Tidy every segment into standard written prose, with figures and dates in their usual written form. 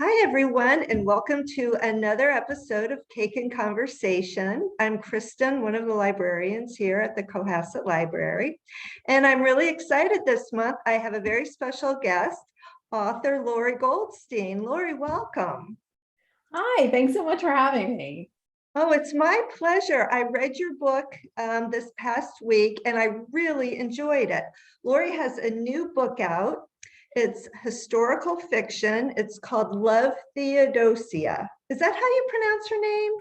Hi, everyone, and welcome to another episode of Cake and Conversation. I'm Kristen, one of the librarians here at the Cohasset Library, and I'm really excited this month. I have a very special guest, author Lori Goldstein. Lori, welcome. Hi, thanks so much for having me. Oh, it's my pleasure. I read your book this past week, and I really enjoyed it. Lori has a new book out. It's historical fiction. It's called Love Theodosia. Is that how you pronounce her name?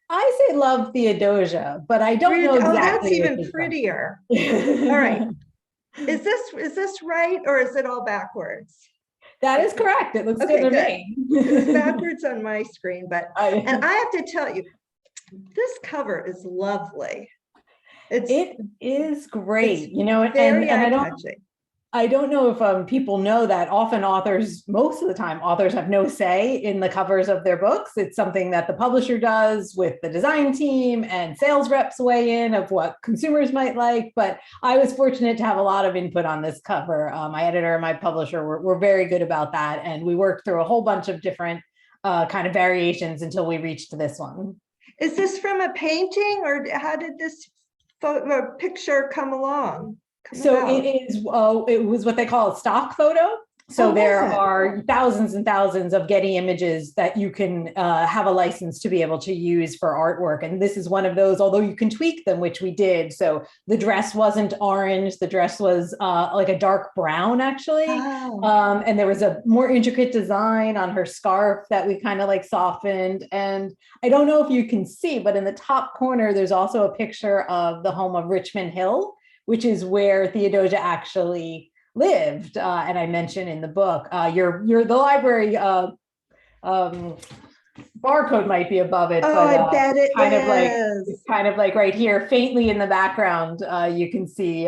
I say love Theodosia, but I don't know Oh, that's exactly even prettier. All right. Is this right, or is it all backwards? That is correct. It looks Okay, good to good. me. It's backwards on my screen, and I have to tell you, this cover is lovely. It is great, very and eye-catching. I don't know if people know that often authors, most of the time, authors have no say in the covers of their books. It's something that the publisher does with the design team, and sales reps weigh in of what consumers might like. But I was fortunate to have a lot of input on this cover. My editor and my publisher were very good about that. And we worked through a whole bunch of different kind of variations until we reached this one. Is this from a painting, or how did this picture come along? So it was what they call a stock photo. So there are thousands and thousands of Getty images that you can have a license to be able to use for artwork. And this is one of those, although you can tweak them, which we did. So the dress wasn't orange. The dress was like a dark brown, actually. And there was a more intricate design on her scarf that we kind of like softened. And I don't know if you can see, but in the top corner, there's also a picture of the home of Richmond Hill, which is where Theodosia actually lived. And I mentioned in the book, the library barcode might be above it. Oh, but, I bet it is. Kind of like right here, faintly in the background, you can see,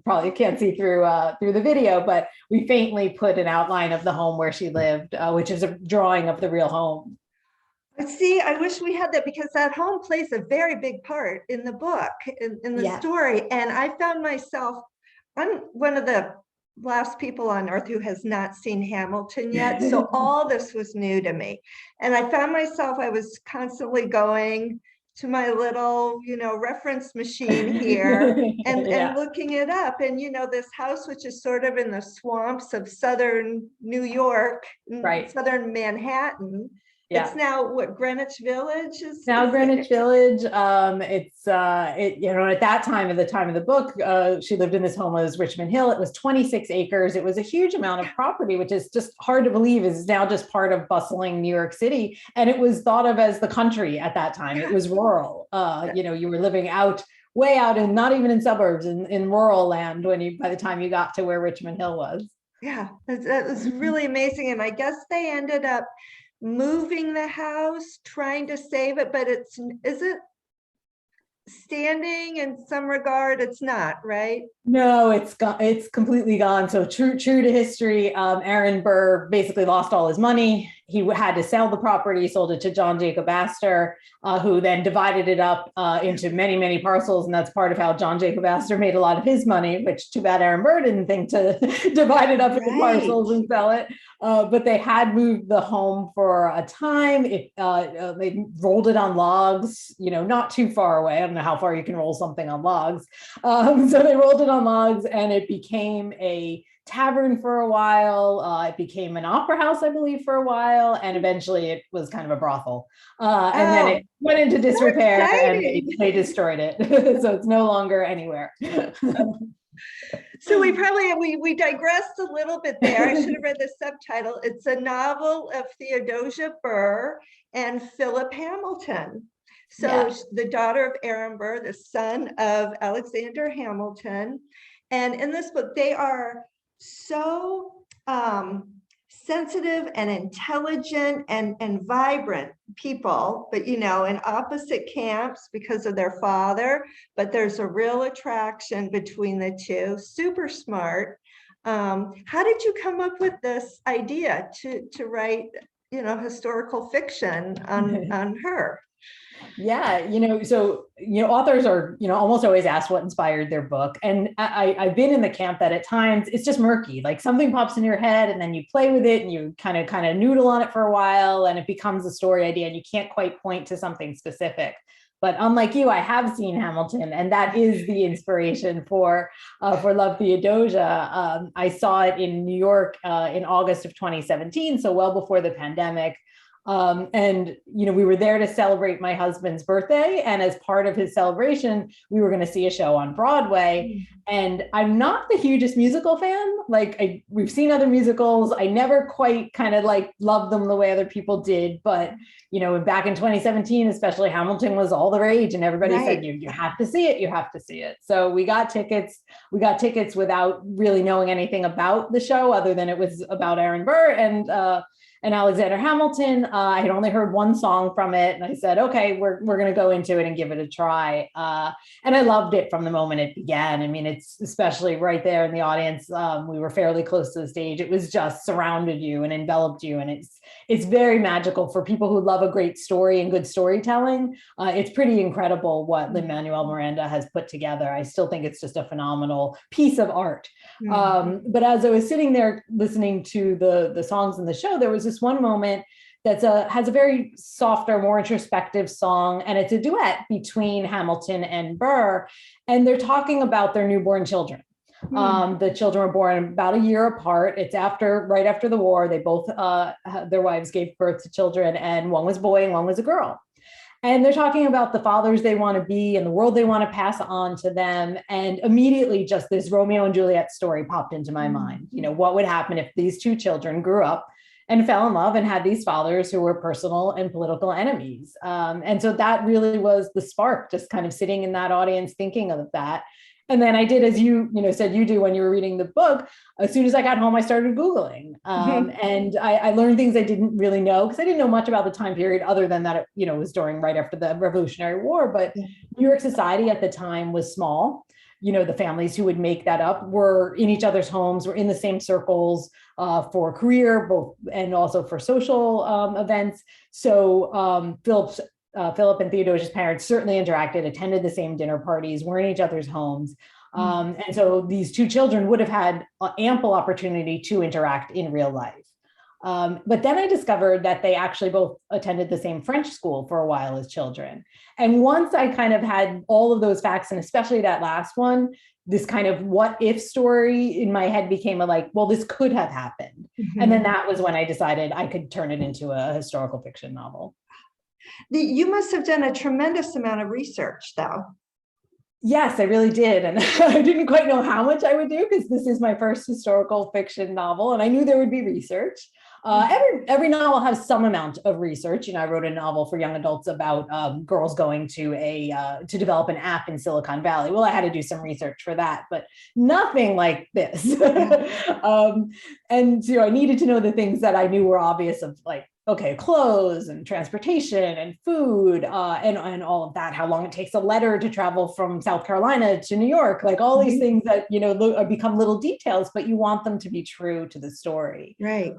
probably can't see through the video, but we faintly put an outline of the home where she lived, which is a drawing of the real home. See, I wish we had that, because that home plays a very big part in the book, in the story. And I found myself, I'm one of the last people on earth who has not seen Hamilton yet. So all this was new to me. And I found myself, I was constantly going to my little, reference machine here and looking it up. And, this house, which is sort of in the swamps of southern New York, southern Manhattan. Yeah. It's now what, Greenwich Village is now Greenwich Village. It's at that time, at the time of the book, she lived in this home as Richmond Hill. It was 26 acres. It was a huge amount of property, which is just hard to believe is now just part of bustling New York City. And it was thought of as the country at that time. It was rural. You were living way out, and not even in suburbs, in rural land by the time you got to where Richmond Hill was. Yeah, that was really amazing. And I guess they ended up moving the house, trying to save it, but is it standing in some regard? It's not, right? No, it's gone. It's completely gone. So true to history, Aaron Burr basically lost all his money. He had to sell the property, sold it to John Jacob Astor, who then divided it up into many, many parcels. And that's part of how John Jacob Astor made a lot of his money, which too bad Aaron Burr didn't think to divide it up into parcels and sell it. But they had moved the home for a time. They rolled it on logs, not too far away. I don't know how far you can roll something on logs. So they rolled it on logs, and it became a tavern for a while. It became an opera house, I believe, for a while, and eventually it was kind of a brothel. And then it went into disrepair, and they destroyed it. So it's no longer anywhere. So we digressed a little bit there. I should have read the subtitle. It's a novel of Theodosia Burr and Philip Hamilton. So the daughter of Aaron Burr, the son of Alexander Hamilton. And in this book, they are so sensitive and intelligent and vibrant people, but in opposite camps because of their father. But there's a real attraction between the two. Super smart. How did you come up with this idea to write historical fiction on her? Yeah, so authors are almost always asked what inspired their book, and I've been in the camp that at times it's just murky. Like something pops in your head, and then you play with it, and you kind of noodle on it for a while, and it becomes a story idea, and you can't quite point to something specific. But unlike you, I have seen Hamilton, and that is the inspiration for Love, Theodosia. I saw it in New York in August of 2017, so well before the pandemic. And we were there to celebrate my husband's birthday, and as part of his celebration, we were going to see a show on Broadway. And I'm not the hugest musical fan. Like we've seen other musicals. I never quite kind of like loved them the way other people did, but back in 2017, especially, Hamilton was all the rage, and everybody said you have to see it, you have to see it. So we got tickets. Without really knowing anything about the show, other than it was about Aaron Burr and Alexander Hamilton. I had only heard one song from it, and I said, okay, we're going to go into it and give it a try. And I loved it from the moment it began. I mean, it's especially right there in the audience. We were fairly close to the stage. It was just surrounded you and enveloped you. And it's very magical for people who love a great story and good storytelling. It's pretty incredible what Lin-Manuel Miranda has put together. I still think it's just a phenomenal piece of art. But as I was sitting there listening to the songs in the show, there was this one moment that has a very softer, more introspective song, and it's a duet between Hamilton and Burr, and they're talking about their newborn children. The children were born about a year apart. It's right after the war. They both, their wives gave birth to children, and one was a boy and one was a girl. And they're talking about the fathers they want to be and the world they want to pass on to them. And immediately just this Romeo and Juliet story popped into my mind. What would happen if these two children grew up and fell in love and had these fathers who were personal and political enemies? And so that really was the spark, just kind of sitting in that audience thinking of that. And then I did, as you said you do when you were reading the book. As soon as I got home, I started Googling. And I learned things I didn't really know, because I didn't know much about the time period other than that it was right after the Revolutionary War. But New York society at the time was small. The families who would make that up were in each other's homes, were in the same circles for career, both, and also for social events. So Philip and Theodosia's parents certainly interacted, attended the same dinner parties, were in each other's homes. And so these two children would have had ample opportunity to interact in real life. But then I discovered that they actually both attended the same French school for a while as children. And once I kind of had all of those facts, and especially that last one, this kind of what if story in my head became well, this could have happened. And then that was when I decided I could turn it into a historical fiction novel. You must have done a tremendous amount of research, though. Yes, I really did. And I didn't quite know how much I would do, because this is my first historical fiction novel, and I knew there would be research. Every novel has some amount of research. I wrote a novel for young adults about girls going to develop an app in Silicon Valley. Well, I had to do some research for that, but nothing like this. And I needed to know the things that I knew were obvious, of clothes and transportation and food and all of that, how long it takes a letter to travel from South Carolina to New York, all these things that, become little details, but you want them to be true to the story. Right.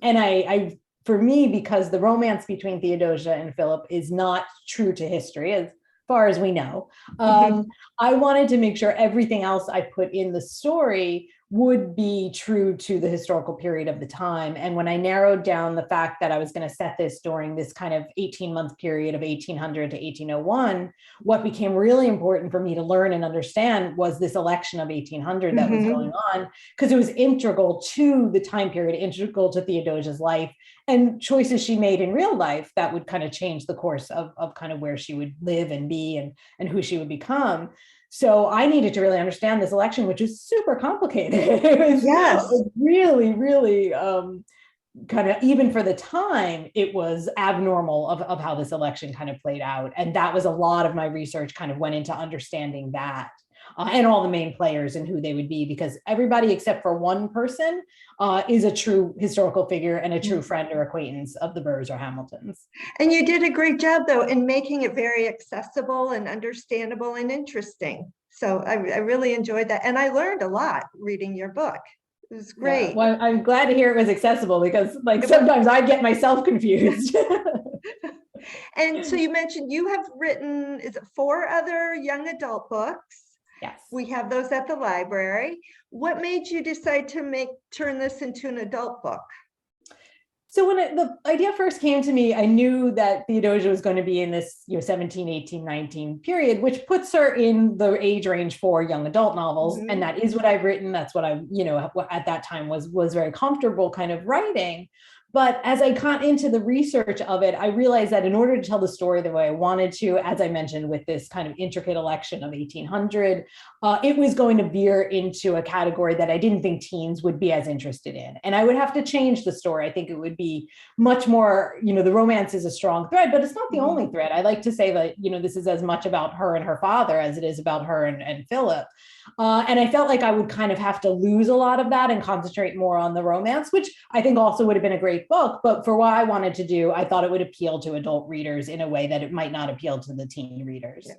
And I, for me, because the romance between Theodosia and Philip is not true to history, as far as we know, I wanted to make sure everything else I put in the story would be true to the historical period of the time. And when I narrowed down the fact that I was going to set this during this kind of 18-month period of 1800 to 1801, what became really important for me to learn and understand was this election of 1800 that was going on, because it was integral to the time period, integral to Theodosia's life, and choices she made in real life that would kind of change the course of kind of where she would live and be and who she would become. So I needed to really understand this election, which is super complicated. It was really, really kind of, even for the time, it was abnormal of how this election kind of played out. And that was a lot of my research kind of went into understanding that. And all the main players and who they would be, because everybody except for one person is a true historical figure and a true friend or acquaintance of the Burrs or Hamiltons. And you did a great job, though, in making it very accessible and understandable and interesting. So I really enjoyed that. And I learned a lot reading your book. It was great. Yeah, well, I'm glad to hear it was accessible, because sometimes I get myself confused. And so you mentioned you have written, is it 4 other young adult books? Yes. We have those at the library. What made you decide to turn this into an adult book? So when the idea first came to me, I knew that Theodosia was going to be in this 17, 18, 19 period, which puts her in the age range for young adult novels. Mm-hmm. And that is what I've written. That's what I, at that time was very comfortable kind of writing. But as I got into the research of it, I realized that in order to tell the story the way I wanted to, as I mentioned, with this kind of intricate election of 1800, it was going to veer into a category that I didn't think teens would be as interested in. And I would have to change the story. I think it would be much more, the romance is a strong thread, but it's not the only thread. I like to say that, this is as much about her and her father as it is about her and Philip. And I felt like I would kind of have to lose a lot of that and concentrate more on the romance, which I think also would have been a great book. But for what I wanted to do, I thought it would appeal to adult readers in a way that it might not appeal to the teen readers. Yeah.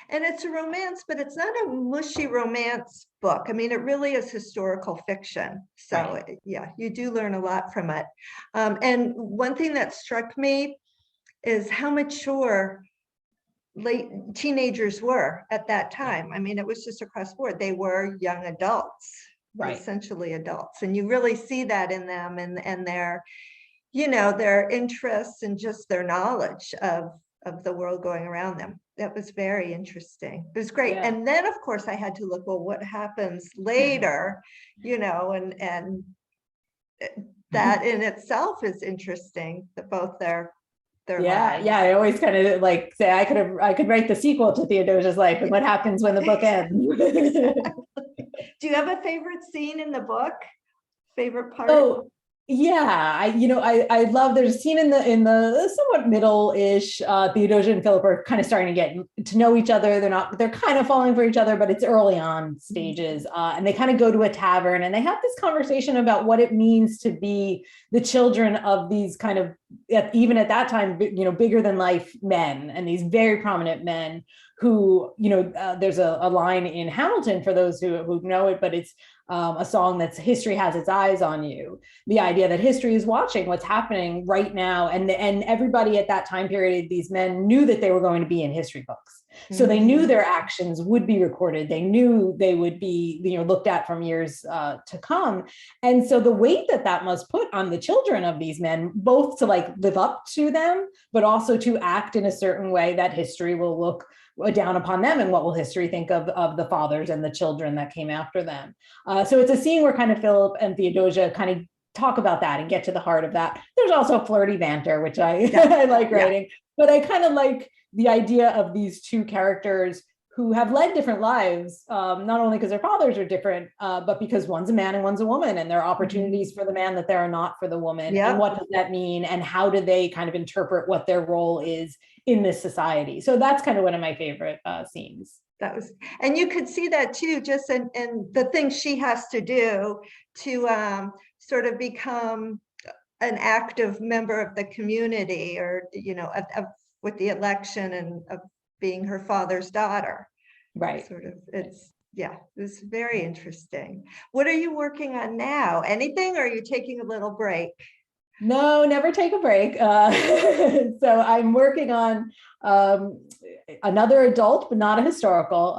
And it's a romance, but it's not a mushy romance book. I mean, it really is historical fiction. So right. Yeah, you do learn a lot from it. And one thing that struck me is how mature late teenagers were at that time. I mean, it was just across the board. They were young adults, right. Essentially adults. And you really see that in them and their, their interests and just their knowledge of the world going around them. That was very interesting. It was great. Yeah. And then of course I had to look, well, what happens later, and that in itself is interesting, that both their lives. Yeah. I always kind of like say I could write the sequel to Theodosia's life and what happens when the book ends. Do you have a favorite scene in the book? Favorite part? Oh, yeah. I love, there's a scene in the somewhat middle-ish, Theodosia and Philip are kind of starting to get to know each other. They're kind of falling for each other, but it's early on stages. And they kind of go to a tavern and they have this conversation about what it means to be the children of these kind of, even at that time, bigger than life men, and these very prominent men who, there's a line in Hamilton for those who know it, but it's a song that's "History Has Its Eyes on You." The idea that history is watching what's happening right now, and everybody at that time period, these men knew that they were going to be in history books, so they knew their actions would be recorded. They knew they would be, looked at from years to come, and so the weight that must put on the children of these men, both to like live up to them, but also to act in a certain way that history will look down upon them, and what will history think of the fathers and the children that came after them. So it's a scene where kind of Philip and Theodosia kind of talk about that and get to the heart of that. There's also flirty banter, which I like writing, but I kind of like the idea of these two characters who have led different lives, not only because their fathers are different, but because one's a man and one's a woman, and there are opportunities for the man that there are not for the woman. Yep. And what does that mean? And how do they kind of interpret what their role is in this society? So that's kind of one of my favorite scenes. And you could see that too, just in the things she has to do to sort of become an active member of the community, or, with the election and of being her father's daughter. Right. Sort of, it's very interesting. What are you working on now? Anything, or are you taking a little break? No, never take a break. So I'm working on another adult, but not a historical,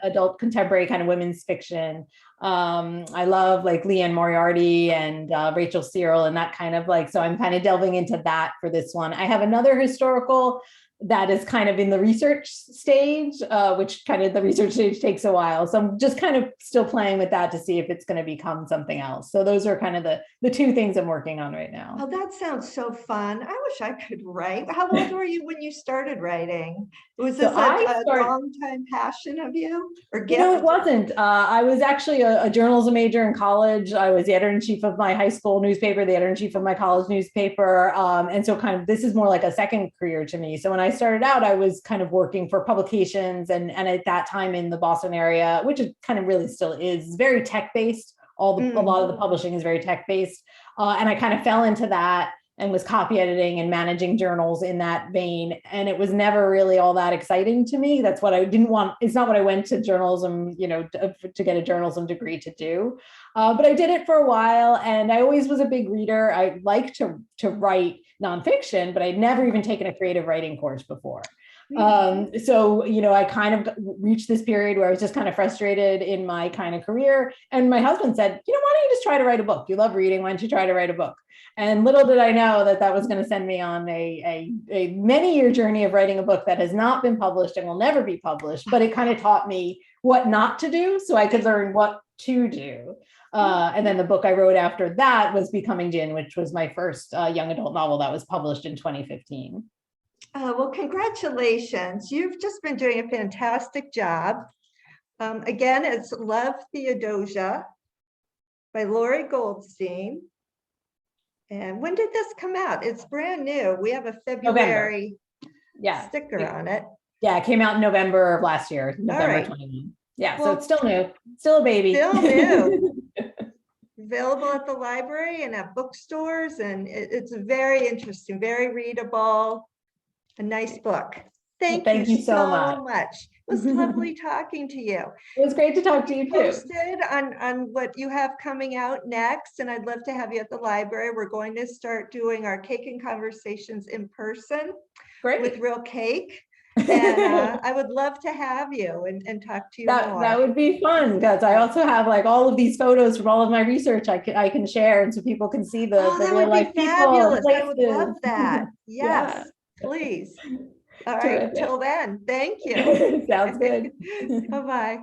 adult contemporary kind of women's fiction. I love like Leanne Moriarty and Rachel Searle and that kind of so I'm kind of delving into that for this one. I have another historical that is kind of in the research stage, which kind of the research stage takes a while. So I'm just kind of still playing with that to see if it's going to become something else. So those are kind of the two things I'm working on right now. Oh, that sounds so fun. I wish I could write. How old were you when you started writing? Was this a long time passion of you, or gift? It wasn't. I was actually a journalism major in college. I was the editor-in-chief of my high school newspaper, the editor-in-chief of my college newspaper. And so kind of this is more like a second career to me. So when I started out, I was kind of working for publications, and at that time in the Boston area, which it kind of really still is, very tech-based. A lot of the publishing is very tech-based. And I kind of fell into that. and was copy editing and managing journals in that vein. And it was never really all that exciting to me. That's what I didn't want. It's not what I went to journalism, to get a journalism degree to do. But I did it for a while, and I always was a big reader. I like to write nonfiction, but I'd never even taken a creative writing course before. So, I kind of reached this period where I was just kind of frustrated in my kind of career. And my husband said, why don't you just try to write a book? You love reading. Why don't you try to write a book? And little did I know that was going to send me on a many-year journey of writing a book that has not been published and will never be published, but it kind of taught me what not to do so I could learn what to do. And then the book I wrote after that was Becoming Jinn, which was my first young adult novel that was published in 2015. Well, congratulations. You've just been doing a fantastic job. Again, it's Love, Theodosia by Lori Goldstein. And when did this come out? It's brand new. We have a February sticker on it. Yeah, it came out in November of last year, November 21. Yeah, well, so it's still new, still a baby. Still new. Available at the library and at bookstores. And it's very interesting, very readable, a nice book. Thank you so much. It was lovely talking to you. It was great to talk to you too. Posted on what you have coming out next, and I'd love to have you at the library. We're going to start doing our cake and conversations in person with real cake. And I would love to have you and talk to you more. That would be fun, because I also have like all of these photos from all of my research I can share, and so people can see the real life people. Fabulous. I would love that. Yes, please. All right, till then, thank you. Sounds good. Bye-bye.